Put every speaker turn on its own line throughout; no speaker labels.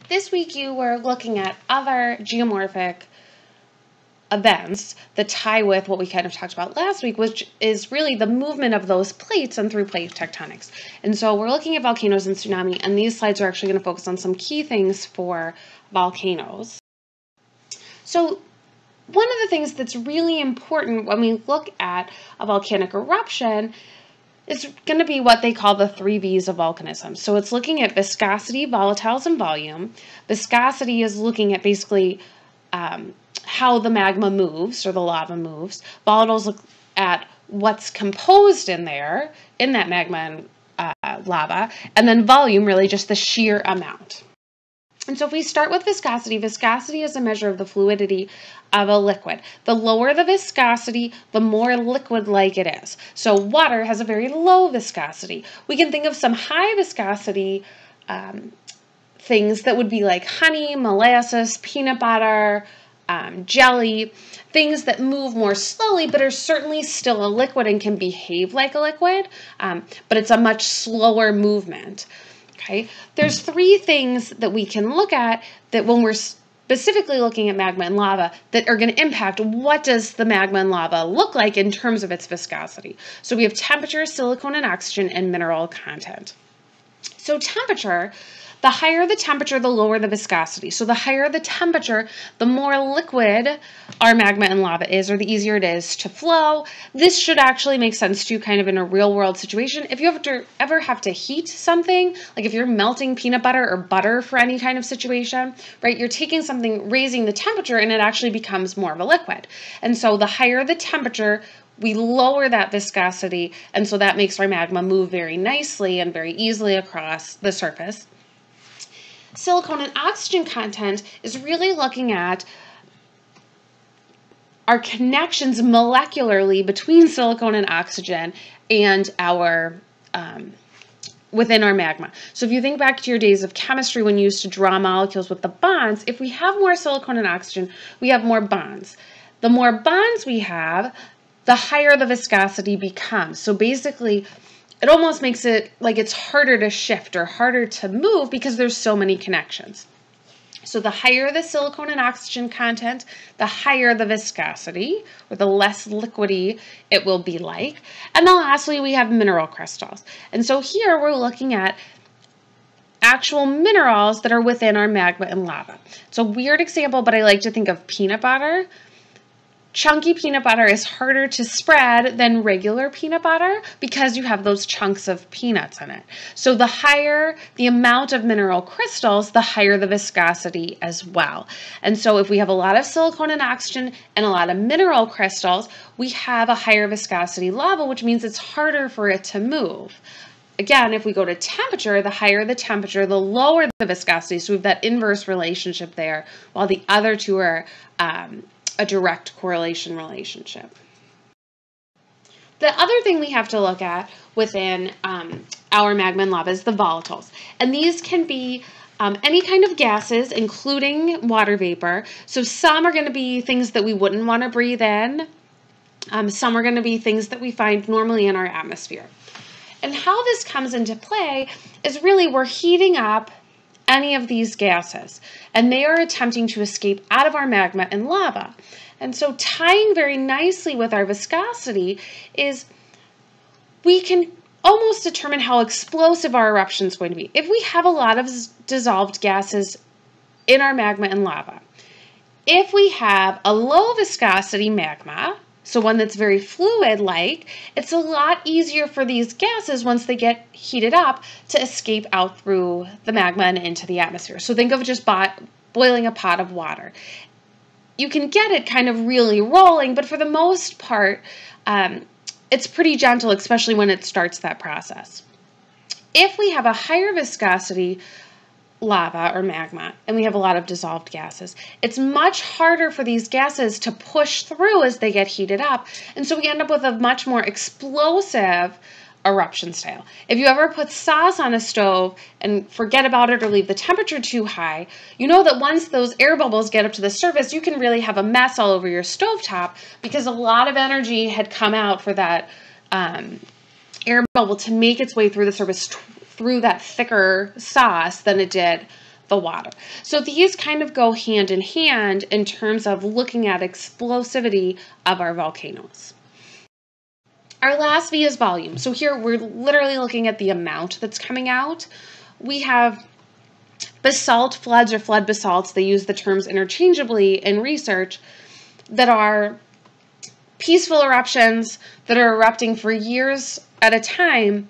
This week you were looking at other geomorphic events that tie with what we kind of talked about last week, which is really the movement of those plates and through plate tectonics. And so we're looking at volcanoes and tsunami, and these slides are actually going to focus on some key things for volcanoes. So one of the things that's really important when we look at a volcanic eruption is going to be what they call the 3 V's of volcanism. So it's looking at viscosity, volatiles, and volume. Viscosity is looking at basically how the magma moves or the lava moves. Volatiles look at what's composed in there, in that magma and lava. And then volume, really just the sheer amount. And so if we start with viscosity, viscosity is a measure of the fluidity of a liquid. The lower the viscosity, the more liquid-like it is. So water has a very low viscosity. We can think of some high viscosity things that would be like honey, molasses, peanut butter, jelly, things that move more slowly but are certainly still a liquid and can behave like a liquid, but it's a much slower movement. Okay, there's 3 things that we can look at that when we're specifically looking at magma and lava that are going to impact what does the magma and lava look like in terms of its viscosity. So we have temperature, silicon and oxygen, and mineral content. So temperature, the higher the temperature, the lower the viscosity. So the higher the temperature, the more liquid our magma and lava is, or the easier it is to flow. This should actually make sense to you kind of in a real world situation. If you ever have to heat something, like if you're melting peanut butter or butter for any kind of situation, right, you're taking something, raising the temperature, and it actually becomes more of a liquid. And so the higher the temperature, we lower that viscosity, and so that makes our magma move very nicely and very easily across the surface. Silicon and oxygen content is really looking at our connections molecularly between silicon and oxygen and our within our magma. So if you think back to your days of chemistry when you used to draw molecules with the bonds, if we have more silicon and oxygen, we have more bonds. The more bonds we have, the higher the viscosity becomes. So basically, it almost makes it like it's harder to shift or harder to move because there's so many connections. So the higher the silicon and oxygen content, the higher the viscosity, or the less liquidy it will be like. And then lastly, we have mineral crystals. And so here we're looking at actual minerals that are within our magma and lava. It's a weird example, but I like to think of peanut butter. Chunky peanut butter is harder to spread than regular peanut butter because you have those chunks of peanuts in it. So the higher the amount of mineral crystals, the higher the viscosity as well. And so if we have a lot of silicon and oxygen and a lot of mineral crystals, we have a higher viscosity lava, which means it's harder for it to move. Again, if we go to temperature, the higher the temperature, the lower the viscosity. So we have that inverse relationship there, while the other two are a direct correlation relationship. The other thing we have to look at within our magma and lava is the volatiles. And these can be any kind of gases, including water vapor. So some are going to be things that we wouldn't want to breathe in. Some are going to be things that we find normally in our atmosphere. And how this comes into play is really we're heating up any of these gases, and they are attempting to escape out of our magma and lava. And so tying very nicely with our viscosity is we can almost determine how explosive our eruption is going to be. If we have a lot of dissolved gases in our magma and lava, if we have a low viscosity magma, so one that's very fluid-like, it's a lot easier for these gases, once they get heated up, to escape out through the magma and into the atmosphere. So think of just boiling a pot of water. You can get it kind of really rolling, but for the most part, it's pretty gentle, especially when it starts that process. If we have a higher viscosity lava or magma, and we have a lot of dissolved gases, it's much harder for these gases to push through as they get heated up, and so we end up with a much more explosive eruption style. If you ever put sauce on a stove and forget about it or leave the temperature too high, you know that once those air bubbles get up to the surface, you can really have a mess all over your stovetop because a lot of energy had come out for that air bubble to make its way through the surface through that thicker sauce than it did the water. So these kind of go hand in hand in terms of looking at explosivity of our volcanoes. Our last V is volume. So here we're literally looking at the amount that's coming out. We have basalt floods or flood basalts, they use the terms interchangeably in research, that are peaceful eruptions that are erupting for years at a time.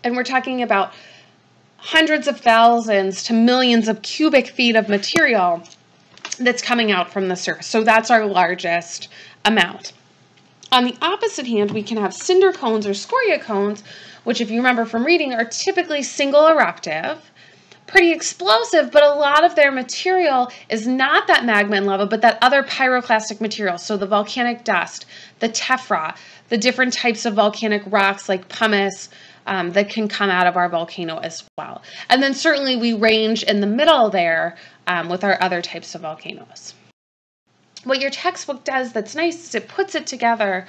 And we're talking about hundreds of thousands to millions of cubic feet of material that's coming out from the surface. So that's our largest amount. On the opposite hand, we can have cinder cones or scoria cones, which if you remember from reading are typically single eruptive, pretty explosive, but a lot of their material is not that magma and lava, but that other pyroclastic material. So the volcanic dust, the tephra, the different types of volcanic rocks like pumice that can come out of our volcano as well. And then certainly we range in the middle there with our other types of volcanoes. What your textbook does that's nice is it puts it together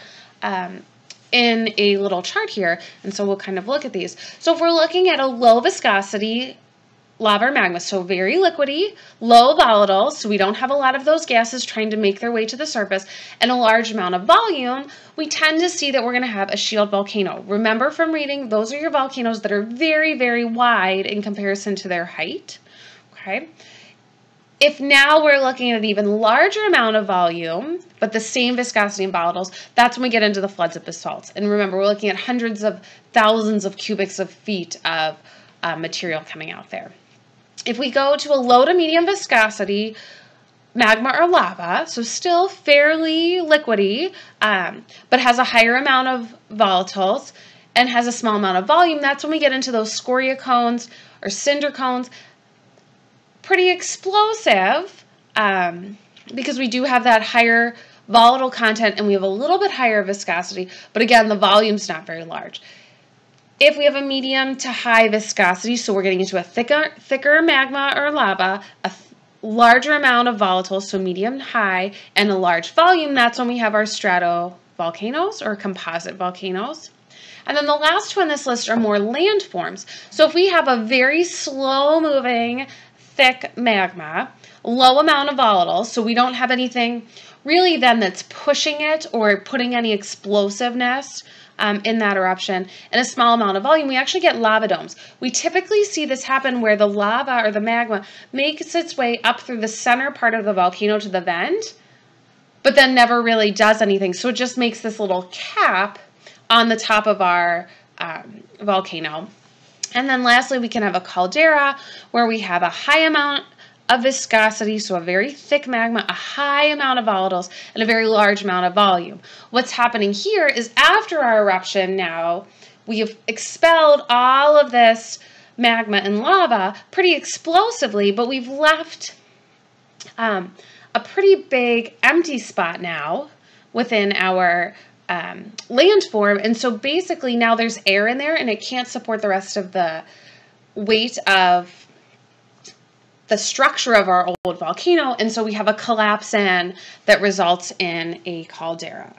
in a little chart here, and so we'll kind of look at these. So if we're looking at a low viscosity lava or magma, so very liquidy, low volatile, so we don't have a lot of those gases trying to make their way to the surface, and a large amount of volume, we tend to see that we're going to have a shield volcano. Remember from reading, those are your volcanoes that are very, very wide in comparison to their height. Okay. If now we're looking at an even larger amount of volume, but the same viscosity and volatiles, that's when we get into the floods of basalts. And remember, we're looking at hundreds of thousands of cubics of feet of material coming out there. If we go to a low to medium viscosity magma or lava, so still fairly liquidy, but has a higher amount of volatiles and has a small amount of volume, that's when we get into those scoria cones or cinder cones. Pretty explosive because we do have that higher volatile content and we have a little bit higher viscosity, but again, the volume's not very large. If we have a medium to high viscosity, so we're getting into a thicker magma or lava, a larger amount of volatiles, so medium high, and a large volume, that's when we have our stratovolcanoes or composite volcanoes. And then the last two on this list are more landforms. So if we have a very slow-moving, thick magma, low amount of volatiles, so we don't have anything really then that's pushing it or putting any explosiveness in that eruption, and a small amount of volume, we actually get lava domes. We typically see this happen where the lava or the magma makes its way up through the center part of the volcano to the vent, but then never really does anything. So it just makes this little cap on the top of our volcano. And then lastly, we can have a caldera where we have a high amount of viscosity, so a very thick magma, a high amount of volatiles, and a very large amount of volume. What's happening here is after our eruption now, we have expelled all of this magma and lava pretty explosively, but we've left a pretty big empty spot now within our landform, and so basically now there's air in there and it can't support the rest of the weight of the structure of our old volcano, and so we have a collapse in that results in a caldera.